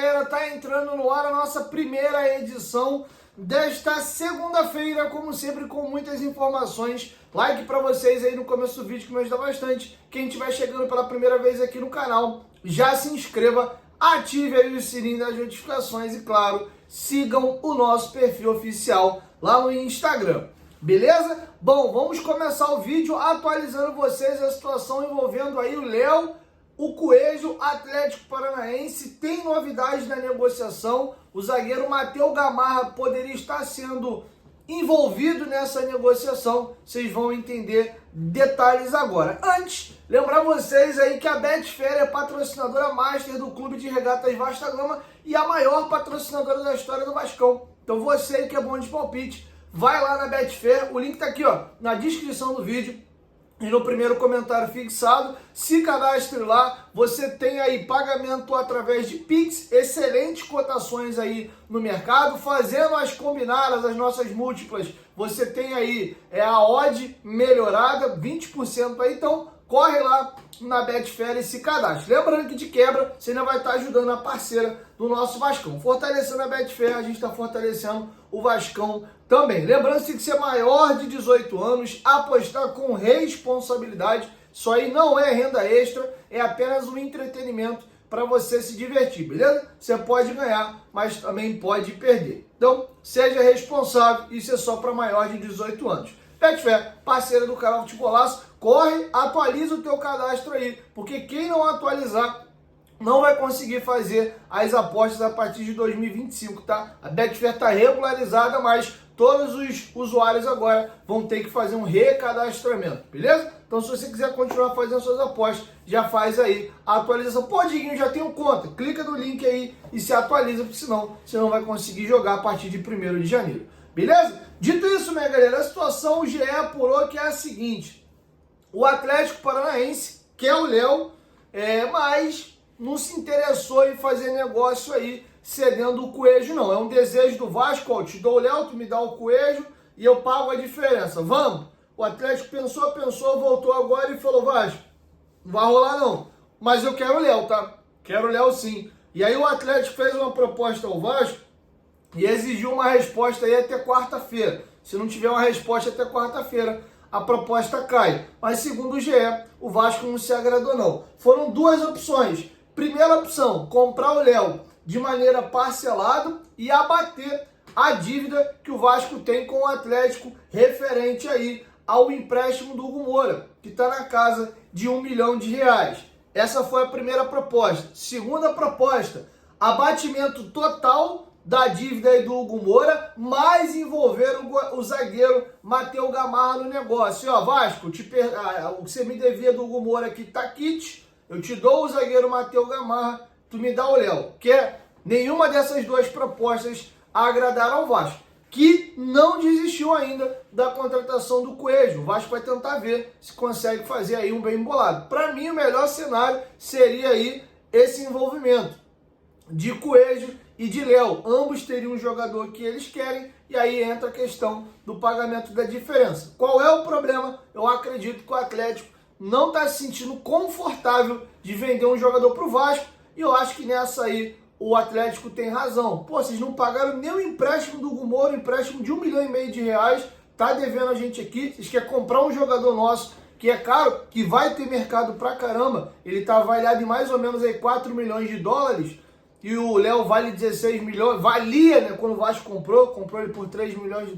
galera, tá entrando no ar a nossa primeira edição desta segunda-feira, como sempre, com muitas informações. Like pra vocês aí no começo do vídeo, que me ajuda bastante. Quem estiver chegando pela primeira vez aqui no canal, já se inscreva, ative aí o sininho das notificações e, claro, sigam o nosso perfil oficial lá no Instagram. Beleza? Bom, vamos começar o vídeo atualizando vocês a situação envolvendo aí o Léo, o Coelho, Atlético Paranaense. Tem novidades na negociação. O zagueiro Matheus Gamarra poderia estar sendo envolvido nessa negociação. Vocês vão entender detalhes agora. Antes, lembrar vocês aí que a Betfair é patrocinadora master do Clube de Regatas Vasta Gama e a maior patrocinadora da história do Vascão. Então você que é bom de palpite, vai lá na Betfair, o link tá aqui, ó, na descrição do vídeo e no primeiro comentário fixado. Se cadastre lá, você tem aí pagamento através de Pix, excelentes cotações aí no mercado, fazendo as combinadas, as nossas múltiplas, você tem aí a odd melhorada, 20% aí, então corre lá na Betfair e se cadastre. Lembrando que de quebra, você ainda vai estar ajudando a parceira do nosso Vascão. Fortalecendo a Betfair, a gente está fortalecendo o Vascão também. Lembrando que você é maior de 18 anos, apostar com responsabilidade. Isso aí não é renda extra, é apenas um entretenimento para você se divertir, beleza? Você pode ganhar, mas também pode perder. Então, seja responsável, isso é só para maior de 18 anos. Betfair, parceira do canal Futebolaço, corre, atualiza o teu cadastro aí, porque quem não atualizar não vai conseguir fazer as apostas a partir de 2025, tá? A Betfair está regularizada, mas todos os usuários agora vão ter que fazer um recadastramento, beleza? Então, se você quiser continuar fazendo suas apostas, já faz aí a atualização. Pô, Diguinho, já tenho conta. Clica no link aí e se atualiza, porque senão você não vai conseguir jogar a partir de 1º de janeiro, beleza? Dito isso, minha galera, a situação o GE apurou que é a seguinte: o Atlético Paranaense quer o Léo, mas não se interessou em fazer negócio aí cedendo o Coelho, não. É um desejo do Vasco: ó, te dou o Léo, tu me dá o Coelho e eu pago a diferença. Vamos? O Atlético pensou, voltou agora e falou: Vasco, não vai rolar não, mas eu quero o Léo, tá? Quero o Léo sim. E aí o Atlético fez uma proposta ao Vasco e exigiu uma resposta aí até quarta-feira. Se não tiver uma resposta até quarta-feira, a proposta cai. Mas segundo o GE, o Vasco não se agradou não. Foram duas opções. Primeira opção, comprar o Léo de maneira parcelada e abater a dívida que o Vasco tem com o Atlético referente aí ao empréstimo do Hugo Moura, que está na casa de R$1 milhão. Essa foi a primeira proposta. Segunda proposta, abatimento total da dívida aí do Hugo Moura, mas envolver o zagueiro Matheus Gamarra no negócio. E, ó, Vasco, o que você me devia do Hugo Moura aqui tá quite, eu te dou o zagueiro Matheus Gamarra, tu me dá o Léo. Que nenhuma dessas duas propostas agradaram ao Vasco, que não desistiu ainda da contratação do Coelho. O Vasco vai tentar ver se consegue fazer aí um bem bolado. Para mim, o melhor cenário seria aí esse envolvimento de Coelho e de Léo. Ambos teriam um jogador que eles querem, e aí entra a questão do pagamento da diferença. Qual é o problema? Eu acredito que o Atlético não está se sentindo confortável de vender um jogador para o Vasco, e eu acho que nessa aí o Atlético tem razão. Pô, vocês não pagaram nem o empréstimo do Hugo Moura, empréstimo de R$1,5 milhão, tá devendo a gente aqui. Vocês querem comprar um jogador nosso que é caro, que vai ter mercado pra caramba, ele tá avaliado em mais ou menos aí $4 milhões, e o Léo vale 16 milhões, valia, né, quando o Vasco comprou ele por $3 milhões.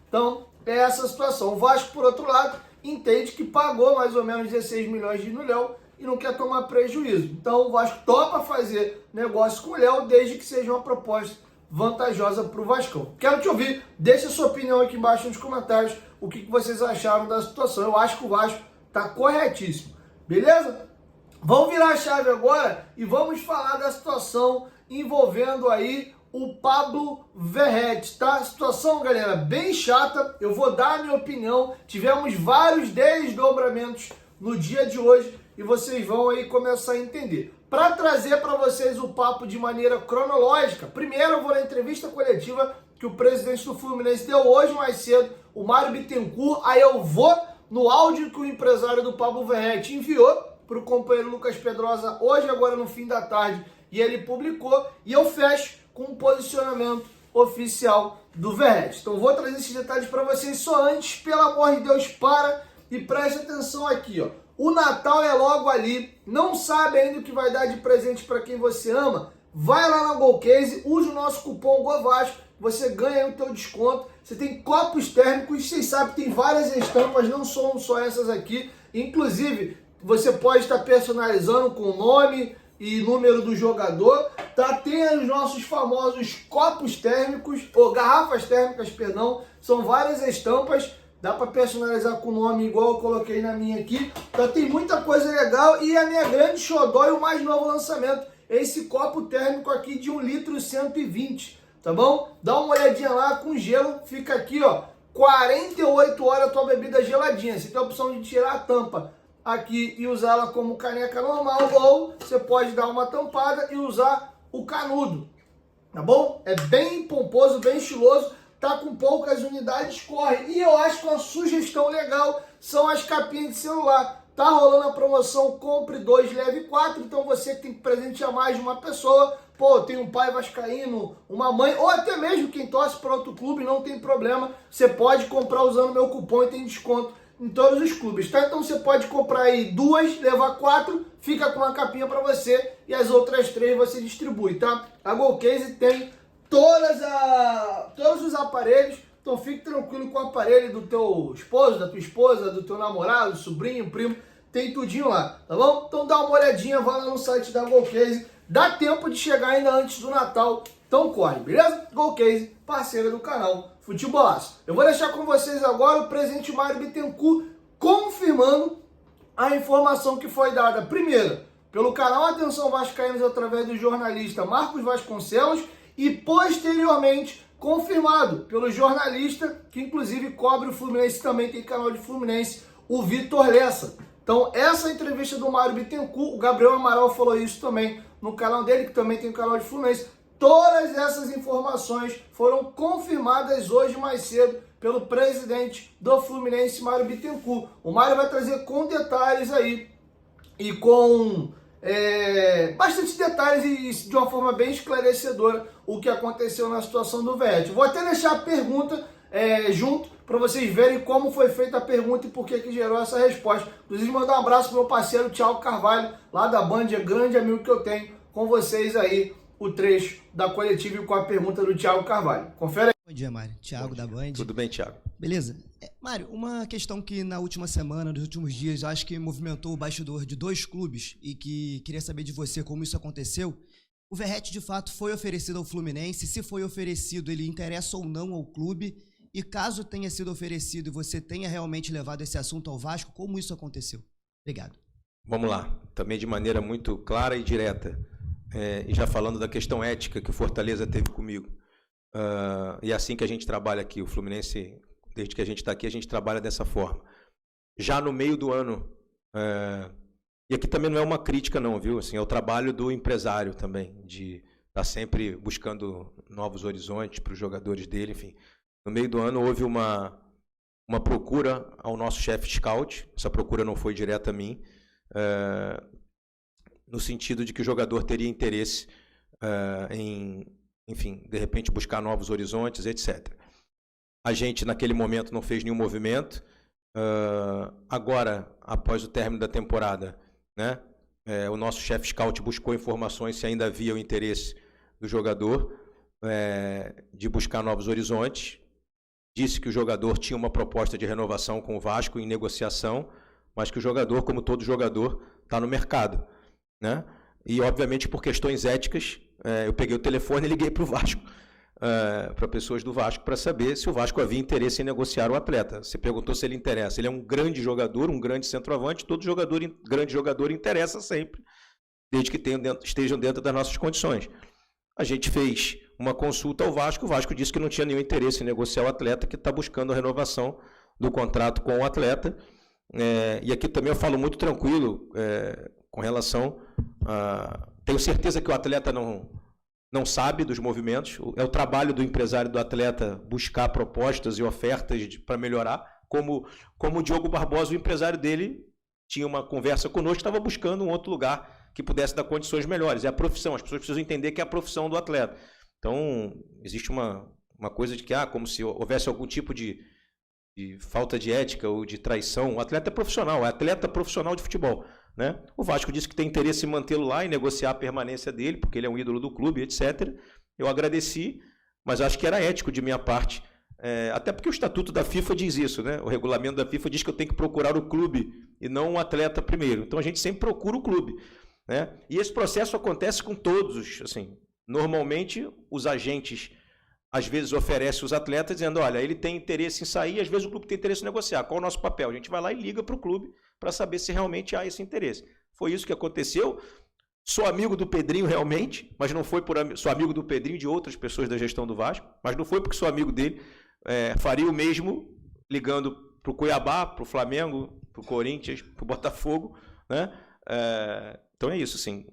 Então, é essa a situação. O Vasco, por outro lado, entende que pagou mais ou menos 16 milhões no Léo e não quer tomar prejuízo. Então, o Vasco topa fazer negócio com o Léo, desde que seja uma proposta vantajosa para o Vascão. Quero te ouvir, deixa a sua opinião aqui embaixo nos comentários, o que vocês acharam da situação. Eu acho que o Vasco está corretíssimo, beleza? Vamos virar a chave agora e vamos falar da situação envolvendo aí o Pablo Verrete, tá? Situação, galera, bem chata. Eu vou dar a minha opinião. Tivemos vários desdobramentos no dia de hoje e vocês vão aí começar a entender. Para trazer para vocês o papo de maneira cronológica, primeiro eu vou na entrevista coletiva que o presidente do Fluminense deu hoje mais cedo, o Mário Bittencourt. Aí eu vou no áudio que o empresário do Pablo Verrete enviou para o companheiro Lucas Pedrosa hoje, agora no fim da tarde, e ele publicou, e eu fecho com um posicionamento oficial do Verratti. Então vou trazer esses detalhes para vocês, só antes, pelo amor de Deus, para e preste atenção aqui, ó. O Natal é logo ali, não sabe ainda o que vai dar de presente para quem você ama? Vai lá na Golcase, use o nosso cupom GOVASCO, você ganha o teu desconto. Você tem copos térmicos, vocês sabem que tem várias estampas, não são só essas aqui. Inclusive, você pode estar personalizando com o nome e número do jogador, tá? Tem os nossos famosos copos térmicos, ou garrafas térmicas, perdão, são várias estampas, dá para personalizar com o nome igual eu coloquei na minha aqui, tá? Tem muita coisa legal e a minha grande xodó e o mais novo lançamento, esse copo térmico aqui de 1 litro 120, tá bom? Dá uma olhadinha lá com gelo, fica aqui, ó, 48 horas a tua bebida geladinha, você tem a opção de tirar a tampa aqui e usá-la como caneca normal, ou você pode dar uma tampada e usar o canudo, tá bom? É bem pomposo, bem estiloso, tá com poucas unidades, corre. E eu acho que uma sugestão legal são as capinhas de celular. Tá rolando a promoção compre 2, leve 4, então você que tem que presentear mais de uma pessoa, pô, tem um pai vascaíno, uma mãe, ou até mesmo quem torce para outro clube, não tem problema, você pode comprar usando meu cupom e tem desconto em todos os clubes, tá? Então você pode comprar aí 2, levar 4, fica com uma capinha para você e as outras 3 você distribui, tá? A Golcase tem todos os aparelhos, então fique tranquilo com o aparelho do teu esposo, da tua esposa, do teu namorado, sobrinho, primo, tem tudinho lá, tá bom? Então dá uma olhadinha, vai lá no site da Golcase, dá tempo de chegar ainda antes do Natal, então corre, beleza? Golcase, parceira do canal Futebolaço. Eu vou deixar com vocês agora o presidente Mário Bittencourt confirmando a informação que foi dada, primeiro, pelo canal Atenção Vascaínos através do jornalista Marcos Vasconcelos e posteriormente confirmado pelo jornalista que inclusive cobre o Fluminense, também tem canal de Fluminense, o Vitor Lessa. Então essa entrevista do Mário Bittencourt, o Gabriel Amaral falou isso também no canal dele, que também tem canal de Fluminense. Todas essas informações foram confirmadas hoje mais cedo pelo presidente do Fluminense, Mário Bittencourt. O Mário vai trazer com detalhes aí e com bastante detalhes e de uma forma bem esclarecedora o que aconteceu na situação do Verratti. Vou até deixar a pergunta junto para vocês verem como foi feita a pergunta e por que gerou essa resposta. Inclusive mandar um abraço para o meu parceiro Thiago Carvalho, lá da Band, é grande amigo que eu tenho, com vocês aí o trecho da coletiva e com a pergunta do Thiago Carvalho. Confere aí. Bom dia, Mário. Thiago da Band. Tudo bem, Thiago? Beleza. Mário, uma questão que na última semana, nos últimos dias, acho que movimentou o bastidor de 2 clubes e que queria saber de você como isso aconteceu. O Verratti, de fato, foi oferecido ao Fluminense. Se foi oferecido, ele interessa ou não ao clube? E caso tenha sido oferecido e você tenha realmente levado esse assunto ao Vasco, como isso aconteceu? Obrigado. Vamos lá. Também de maneira muito clara e direta. E já falando da questão ética que o Fortaleza teve comigo. E é assim que a gente trabalha aqui. O Fluminense, desde que a gente está aqui, a gente trabalha dessa forma. Já no meio do ano, e aqui também não é uma crítica não, viu? Assim, é o trabalho do empresário também, de estar sempre buscando novos horizontes para os jogadores dele, enfim. No meio do ano houve uma procura ao nosso chefe scout, essa procura não foi direta a mim, no sentido de que o jogador teria interesse em, enfim, de repente buscar novos horizontes, etc. A gente, naquele momento, não fez nenhum movimento. Agora, após o término da temporada, né, o nosso chefe scout buscou informações se ainda havia o interesse do jogador de buscar novos horizontes. Disse que o jogador tinha uma proposta de renovação com o Vasco em negociação, mas que o jogador, como todo jogador, está no mercado, né? E, obviamente, por questões éticas, eu peguei o telefone e liguei para o Vasco, para pessoas do Vasco, para saber se o Vasco havia interesse em negociar o atleta. Você perguntou se ele interessa. Ele é um grande jogador, um grande centroavante. Todo grande jogador interessa sempre, desde que estejam dentro das nossas condições. A gente fez uma consulta ao Vasco. O Vasco disse que não tinha nenhum interesse em negociar o atleta, que está buscando a renovação do contrato com o atleta. E aqui também eu falo muito tranquilo com relação a... Tenho certeza que o atleta não sabe dos movimentos. É o trabalho do empresário do atleta buscar propostas e ofertas para melhorar. Como o Diogo Barbosa, o empresário dele, tinha uma conversa conosco, estava buscando um outro lugar que pudesse dar condições melhores. É a profissão, as pessoas precisam entender que é a profissão do atleta. Então, existe uma coisa de que, como se houvesse algum tipo de falta de ética ou de traição. O atleta é profissional, é atleta profissional de futebol, né? O Vasco disse que tem interesse em mantê-lo lá e negociar a permanência dele, porque ele é um ídolo do clube, etc. Eu agradeci, mas acho que era ético de minha parte, até porque o estatuto da FIFA diz isso, né? O regulamento da FIFA diz que eu tenho que procurar o clube e não o atleta primeiro. Então a gente sempre procura o clube, né? E esse processo acontece com todos, assim. Normalmente os agentes às vezes oferecem os atletas dizendo, olha, ele tem interesse em sair, às vezes o clube tem interesse em negociar. Qual é o nosso papel? A gente vai lá e liga para o clube para saber se realmente há esse interesse. Foi isso que aconteceu. Sou amigo do Pedrinho realmente, mas não foi sou amigo do Pedrinho e de outras pessoas da gestão do Vasco, mas não foi porque sou amigo dele. Faria o mesmo ligando para o Cuiabá, para o Flamengo, para o Corinthians, para o Botafogo, né? Então é isso, sim.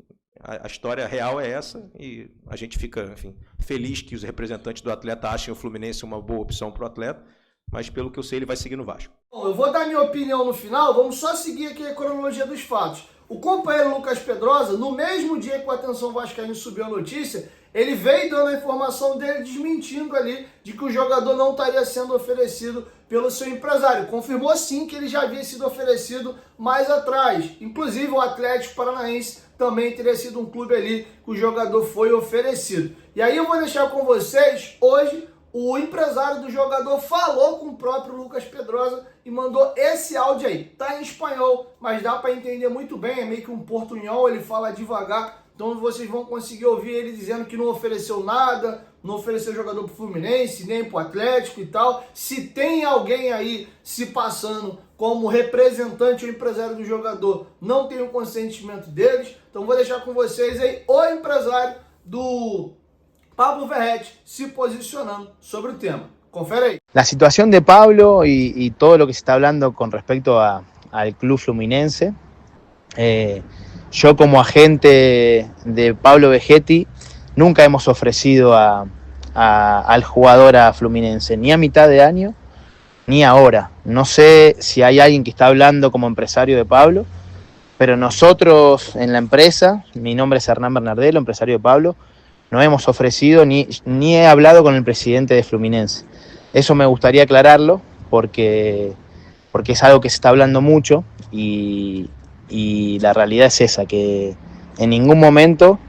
A história real é essa e a gente fica, enfim, feliz que os representantes do atleta achem o Fluminense uma boa opção para o atleta, mas pelo que eu sei ele vai seguir no Vasco. Bom, eu vou dar minha opinião no final, vamos só seguir aqui a cronologia dos fatos. O companheiro Lucas Pedrosa, no mesmo dia que o Atenção Vascaíno subiu a notícia, ele veio dando a informação dele, desmentindo ali de que o jogador não estaria sendo oferecido pelo seu empresário. Confirmou sim que ele já havia sido oferecido mais atrás. Inclusive o Atlético Paranaense também teria sido um clube ali que o jogador foi oferecido. E aí eu vou deixar com vocês, hoje, o empresário do jogador falou com o próprio Lucas Pedrosa e mandou esse áudio aí. Tá em espanhol, mas dá para entender muito bem, é meio que um portunhol, ele fala devagar, então vocês vão conseguir ouvir ele dizendo que não ofereceu nada, não ofereceu jogador pro Fluminense, nem pro Atlético e tal. Se tem alguém aí se passando como representante ou empresário do jogador, não tem o consentimento deles, então vou deixar com vocês aí o empresário do Pablo Verrete se posicionando sobre o tema. Confere aí. La situación de Pablo y todo lo que se está hablando con respecto al club fluminense. Yo como agente de Pablo Vegetti nunca hemos ofrecido al jugador a Fluminense, ni a mitad de año, ni ahora. No sé si hay alguien que está hablando como empresario de Pablo, pero nosotros en la empresa, mi nombre es Hernán Bernardelo, empresario de Pablo, no hemos ofrecido ni he hablado con el presidente de Fluminense. Eso me gustaría aclararlo porque es algo que se está hablando mucho y la realidad es esa, que en ningún momento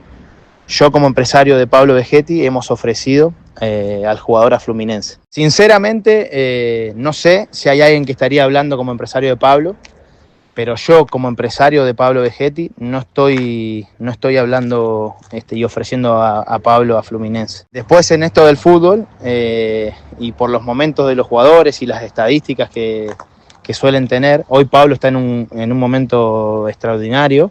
yo como empresario de Pablo Vegetti hemos ofrecido al jugador a Fluminense. Sinceramente no sé si hay alguien que estaría hablando como empresario de Pablo, pero yo como empresario de Pablo Vegetti no estoy hablando y ofreciendo a Pablo a Fluminense. Después en esto del fútbol y por los momentos de los jugadores y las estadísticas que suelen tener, hoy Pablo está en un momento extraordinario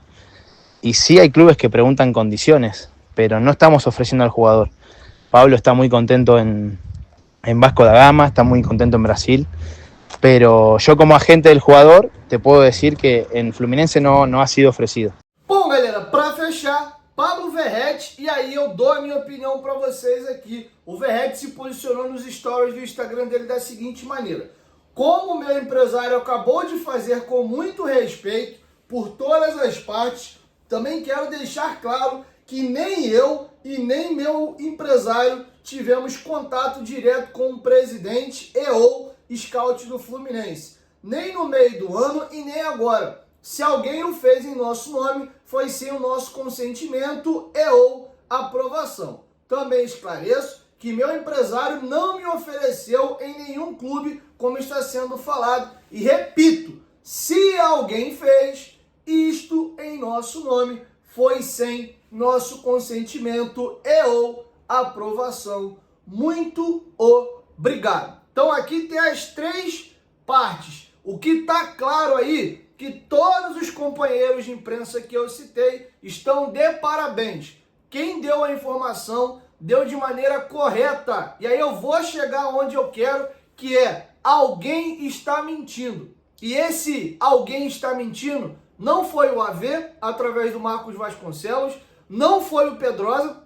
y sí hay clubes que preguntan condiciones, pero no estamos ofreciendo al jugador. Pablo está muy contento en Vasco da Gama, está muy contento en Brasil, pero yo como agente del jugador te puedo decir que en Fluminense no ha sido ofrecido. Bom, galera, para fechar, Pablo Verrete, e aí eu dou a minha opinião para vocês aqui. O Verrete se posicionou nos stories do Instagram dele da seguinte maneira: como o meu empresário acabou de fazer com muito respeito por todas as partes, também quero deixar claro que nem eu e nem meu empresário tivemos contato direto com o presidente e ou scout do Fluminense, nem no meio do ano e nem agora. Se alguém o fez em nosso nome, foi sem o nosso consentimento e ou aprovação. Também esclareço que meu empresário não me ofereceu em nenhum clube, como está sendo falado. E repito, se alguém fez isto em nosso nome, foi sem nosso consentimento e ou aprovação. Muito obrigado. Então aqui tem as três partes. O que está claro aí, que todos os companheiros de imprensa que eu citei estão de parabéns. Quem deu a informação deu de maneira correta. E aí eu vou chegar onde eu quero, que é: alguém está mentindo. E esse alguém está mentindo não foi o AV, através do Marcos Vasconcelos, não foi o Pedrosa,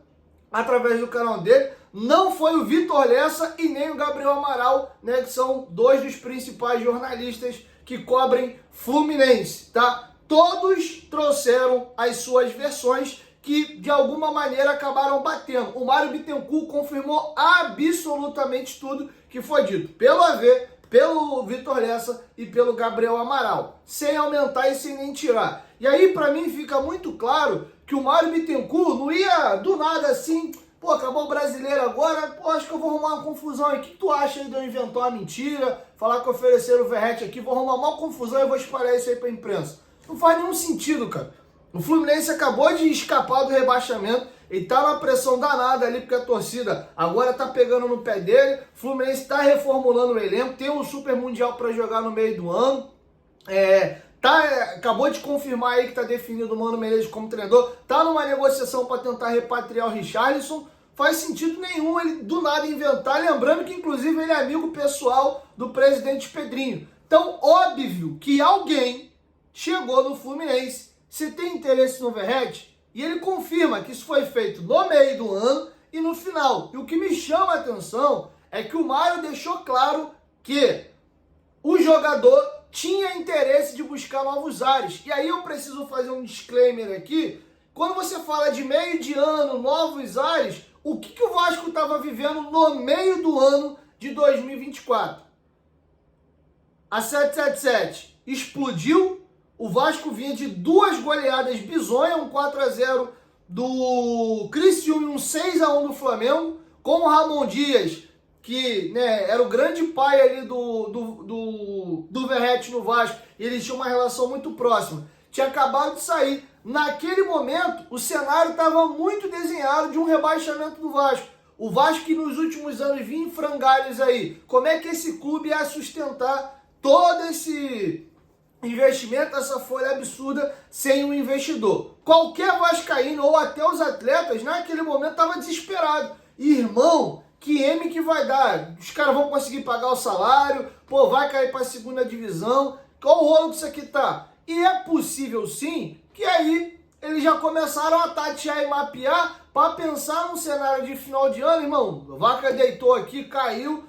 através do canal dele, não foi o Vitor Lessa e nem o Gabriel Amaral, né, que são dois dos principais jornalistas que cobrem Fluminense, tá? todos trouxeram as suas versões que de alguma maneira acabaram batendo. O Mário Bittencourt confirmou absolutamente tudo que foi dito pelo AV, pelo Vitor Lessa e pelo Gabriel Amaral, sem aumentar e sem nem tirar. E aí, para mim, fica muito claro que o Mário Bittencourt não ia do nada assim, pô, acabou o Brasileiro agora, pô, acho que eu vou arrumar uma confusão aqui. O que tu acha aí de eu inventar uma mentira, falar que ofereceram o Verratti aqui, vou arrumar uma confusão e vou espalhar isso aí pra imprensa? Não faz nenhum sentido, cara. O Fluminense acabou de escapar do rebaixamento, ele tá numa pressão danada ali, porque a torcida agora tá pegando no pé dele, o Fluminense tá reformulando o elenco, tem um Super Mundial para jogar no meio do ano, acabou de confirmar aí que tá definido o Mano Menezes como treinador, tá numa negociação para tentar repatriar o Richarlison. Faz sentido nenhum ele do nada inventar, lembrando que inclusive ele é amigo pessoal do presidente Pedrinho. Então, óbvio que alguém chegou no Fluminense, se tem interesse no Verratti, e ele confirma que isso foi feito no meio do ano e no final. E o que me chama a atenção é que o Mário deixou claro que o jogador tinha interesse de buscar novos ares. E aí eu preciso fazer um disclaimer aqui. Quando você fala de meio de ano, novos ares, o que o Vasco estava vivendo no meio do ano de 2024? A 777 explodiu. O Vasco vinha de 2 goleadas bizonhas, um 4-0 do Criciúma e um 6-1 do Flamengo, com o Ramon Dias, que era o grande pai ali do Verratti no Vasco, e eles tinham uma relação muito próxima. Tinha acabado de sair. Naquele momento, o cenário estava muito desenhado de um rebaixamento do Vasco. O Vasco que nos últimos anos vinha em frangalhos aí. Como é que esse clube ia sustentar todo esse investimento, essa folha absurda, sem um investidor? Qualquer vascaíno ou até os atletas, naquele momento, estavam desesperados. Irmão, que M que vai dar? Os caras vão conseguir pagar o salário? Pô, vai cair para a segunda divisão? Qual o rolo que isso aqui tá? E é possível sim que aí eles já começaram a tatear e mapear para pensar num cenário de final de ano. Irmão, a vaca deitou aqui, caiu,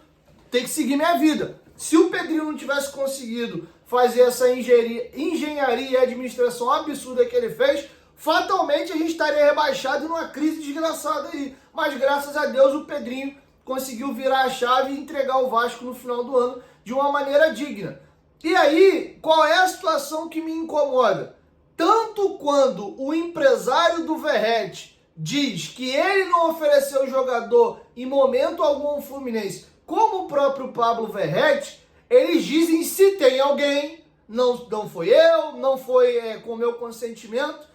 tem que seguir minha vida. Se o Pedrinho não tivesse conseguido fazer essa engenharia e administração absurda que ele fez, fatalmente a gente estaria rebaixado numa crise desgraçada aí. Mas graças a Deus o Pedrinho conseguiu virar a chave e entregar o Vasco no final do ano de uma maneira digna. E aí, qual é a situação que me incomoda? Tanto quando o empresário do Verratti diz que ele não ofereceu o jogador em momento algum ao Fluminense, como o próprio Pablo Verratti, eles dizem se tem alguém, não foi eu, não foi com meu consentimento.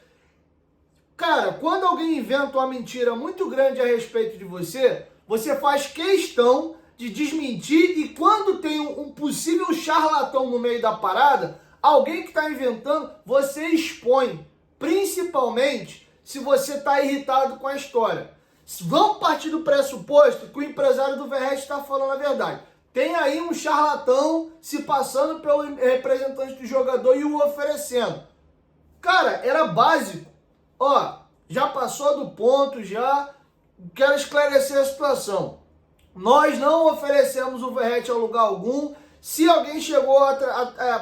Cara, quando alguém inventa uma mentira muito grande a respeito de você, você faz questão de desmentir, e quando tem um possível charlatão no meio da parada, alguém que está inventando, você expõe, principalmente se você está irritado com a história. Vamos partir do pressuposto que o empresário do Verratti está falando a verdade. Tem aí um charlatão se passando pelo representante do jogador e o oferecendo. Cara, era básico. Ó, já passou do ponto, já quero esclarecer a situação. Nós não oferecemos o Verratti a lugar algum. Se alguém chegou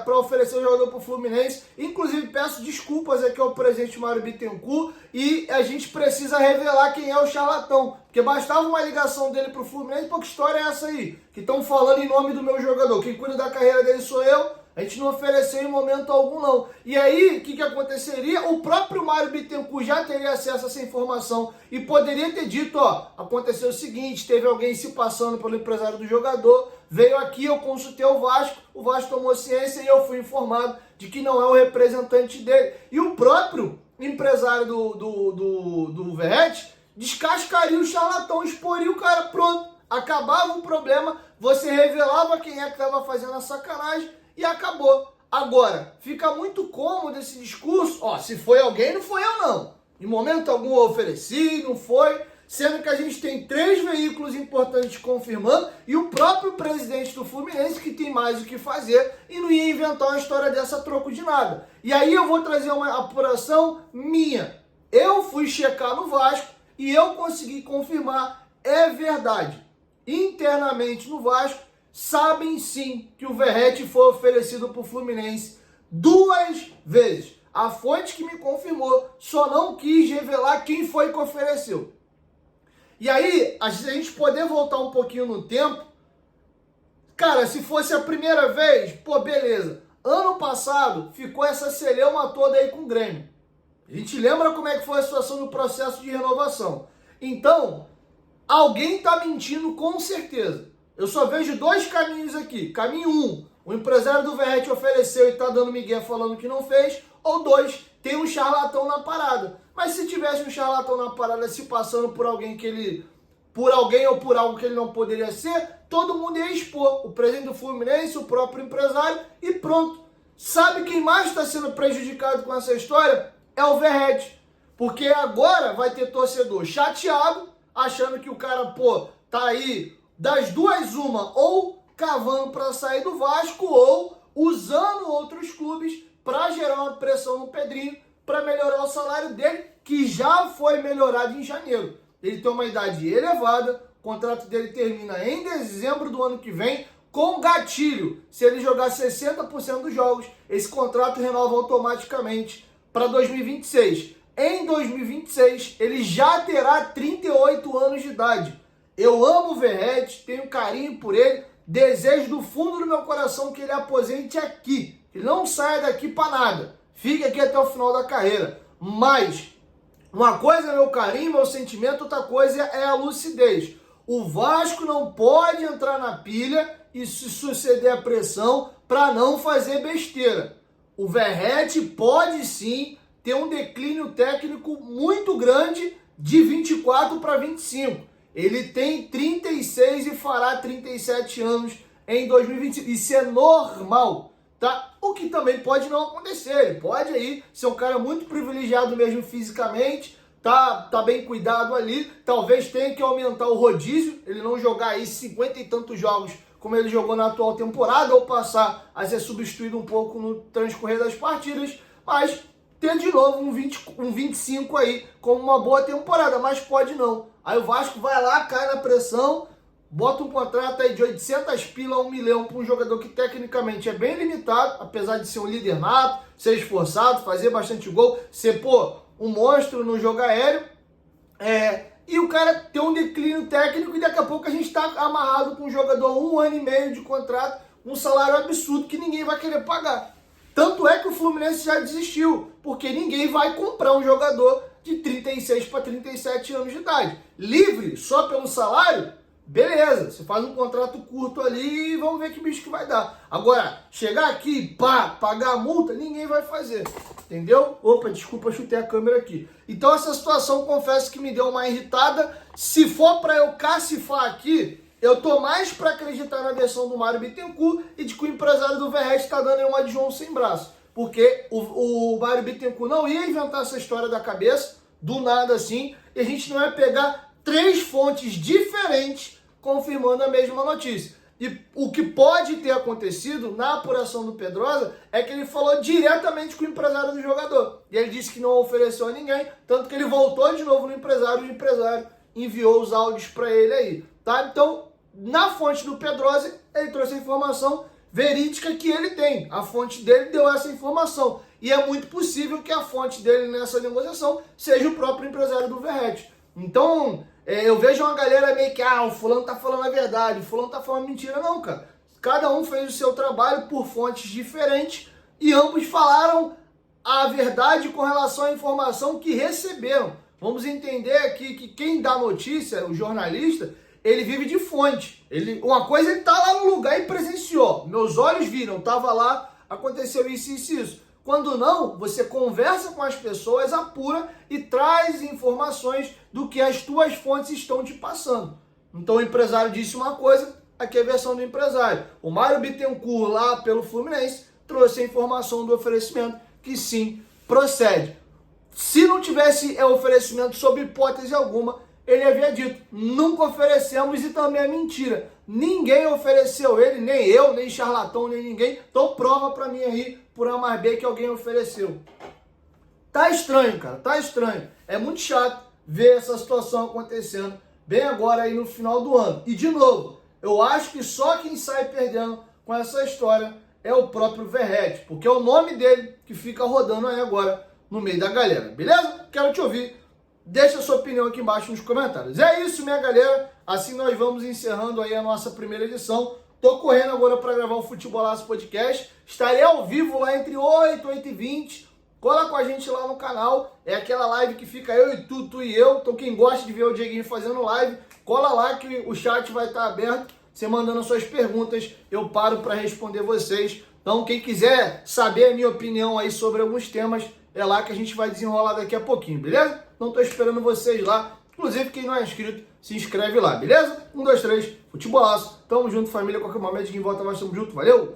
para oferecer o jogador para o Fluminense, inclusive peço desculpas aqui ao presidente Mário Bittencourt, e a gente precisa revelar quem é o charlatão, porque bastava uma ligação dele para o Fluminense. Pô, que história é essa aí? Que estão falando em nome do meu jogador, quem cuida da carreira dele sou eu. A gente não ofereceu em momento algum, não. E aí, o que aconteceria? O próprio Mário Bittencourt já teria acesso a essa informação e poderia ter dito, ó, aconteceu o seguinte, teve alguém se passando pelo empresário do jogador, veio aqui, eu consultei o Vasco tomou ciência e eu fui informado de que não é o representante dele. E o próprio empresário do Verratti descascaria o charlatão, exporia o cara, pronto. Acabava o problema, você revelava quem é que estava fazendo a sacanagem, e acabou. Agora, fica muito cômodo esse discurso, ó, se foi alguém, não foi eu não. Em momento algum eu ofereci, não foi, sendo que a gente tem 3 veículos importantes confirmando, e o próprio presidente do Fluminense que tem mais o que fazer e não ia inventar uma história dessa a troco de nada. E aí eu vou trazer uma apuração minha. Eu fui checar no Vasco e eu consegui confirmar, é verdade. Internamente no Vasco, sabem sim que o Verratti foi oferecido para o Fluminense 2 vezes. A fonte que me confirmou só não quis revelar quem foi que ofereceu. E aí, a gente poder voltar um pouquinho no tempo, cara, se fosse a primeira vez, pô, beleza. Ano passado ficou essa celeuma toda aí com o Grêmio. A gente lembra como é que foi a situação no processo de renovação. Então, alguém tá mentindo com certeza. Eu só vejo dois caminhos aqui. Caminho 1, o empresário do Verratti ofereceu e tá dando migué falando que não fez. Ou 2, tem um charlatão na parada. Mas se tivesse um charlatão na parada se passando por alguém que ele... por alguém ou por algo que ele não poderia ser, todo mundo ia expor. O presidente do Fluminense, o próprio empresário e pronto. Sabe quem mais está sendo prejudicado com essa história? É o Verratti. Porque agora vai ter torcedor chateado, achando que o cara, pô, tá aí das duas uma, ou cavando para sair do Vasco, ou usando outros clubes para gerar uma pressão no Pedrinho, para melhorar o salário dele, que já foi melhorado em janeiro. Ele tem uma idade elevada, o contrato dele termina em dezembro do ano que vem, com gatilho. Se ele jogar 60% dos jogos, esse contrato renova automaticamente para 2026. Em 2026, ele já terá 38 anos de idade. Eu amo o Verratti, tenho carinho por ele, desejo do fundo do meu coração que ele aposente aqui. Que não saia daqui para nada. Fique aqui até o final da carreira. Mas uma coisa é meu carinho, meu sentimento, outra coisa é a lucidez. O Vasco não pode entrar na pilha e se suceder a pressão para não fazer besteira. O Verratti pode sim ter um declínio técnico muito grande de 24 para 25. Ele tem 36 e fará 37 anos em 2025. Isso é normal, tá? O que também pode não acontecer. Ele pode aí ser um cara muito privilegiado mesmo fisicamente, tá bem cuidado ali. Talvez tenha que aumentar o rodízio, ele não jogar aí 50 e tantos jogos como ele jogou na atual temporada, ou passar a ser substituído um pouco no transcorrer das partidas, mas ter de novo um 25 aí como uma boa temporada, mas pode não. Aí o Vasco vai lá, cai na pressão, bota um contrato aí de 800 pila a 1 milhão para um jogador que tecnicamente é bem limitado, apesar de ser um líder nato, ser esforçado, fazer bastante gol, ser, pô, um monstro no jogo aéreo, e o cara tem um declínio técnico e daqui a pouco a gente está amarrado com um jogador 1 ano e meio de contrato, um salário absurdo que ninguém vai querer pagar. Tanto é que o Fluminense já desistiu, porque ninguém vai comprar um jogador de 36 para 37 anos de idade. Livre, só pelo salário, beleza, você faz um contrato curto ali e vamos ver que bicho que vai dar. Agora, chegar aqui, pá, pagar a multa, ninguém vai fazer, entendeu? Opa, desculpa, eu chutei a câmera aqui. Então essa situação, confesso que me deu uma irritada. Se for para eu cacifar aqui, eu tô mais para acreditar na versão do Mário Bittencourt e de que o empresário do Verratti está dando aí uma de João sem braço. Porque o Mário Bittencourt não ia inventar essa história da cabeça, do nada assim, e a gente não ia pegar 3 fontes diferentes confirmando a mesma notícia. E o que pode ter acontecido na apuração do Pedrosa é que ele falou diretamente com o empresário do jogador. E ele disse que não ofereceu a ninguém, tanto que ele voltou de novo no empresário e o empresário enviou os áudios para ele aí, tá? Então, na fonte do Pedrosa, ele trouxe a informação verídica que ele tem. A fonte dele deu essa informação. E é muito possível que a fonte dele nessa negociação seja o próprio empresário do Verratti. Então, eu vejo uma galera meio que, o fulano tá falando a verdade, o fulano tá falando mentira. Não, cara. Cada um fez o seu trabalho por fontes diferentes e ambos falaram a verdade com relação à informação que receberam. Vamos entender aqui que quem dá notícia, o jornalista, ele vive de fonte. Uma coisa, ele tá lá no lugar e presenciou. Meus olhos viram, tava lá, aconteceu isso, isso, isso. Quando não, você conversa com as pessoas, apura e traz informações do que as tuas fontes estão te passando. Então o empresário disse uma coisa, aqui é a versão do empresário. O Mário Bittencourt lá pelo Fluminense trouxe a informação do oferecimento que sim, procede. Se não tivesse oferecimento sob hipótese alguma, ele havia dito, nunca oferecemos e também é mentira. Ninguém ofereceu ele, nem eu, nem charlatão, nem ninguém. Então prova pra mim aí, por A mais B, que alguém ofereceu. Tá estranho, cara, tá estranho. É muito chato ver essa situação acontecendo bem agora aí no final do ano. E de novo, eu acho que só quem sai perdendo com essa história é o próprio Verratti, porque é o nome dele que fica rodando aí agora no meio da galera, beleza? Quero te ouvir. Deixa a sua opinião aqui embaixo nos comentários. É isso, minha galera. Assim nós vamos encerrando aí a nossa primeira edição. Tô correndo agora para gravar o Futebolaço Podcast. Estarei ao vivo lá entre 8 e 8h20. Cola com a gente lá no canal. É aquela live que fica eu e tu e eu. Então quem gosta de ver o Dieguinho fazendo live, cola lá que o chat vai estar aberto. Você mandando as suas perguntas, eu paro para responder vocês. Então quem quiser saber a minha opinião aí sobre alguns temas, é lá que a gente vai desenrolar daqui a pouquinho, beleza? Então tô esperando vocês lá. Inclusive quem não é inscrito, se inscreve lá, beleza? 1, 2, 3, Futebolaço. Tamo junto, família. Qualquer momento, quem volta, nós estamos juntos. Valeu!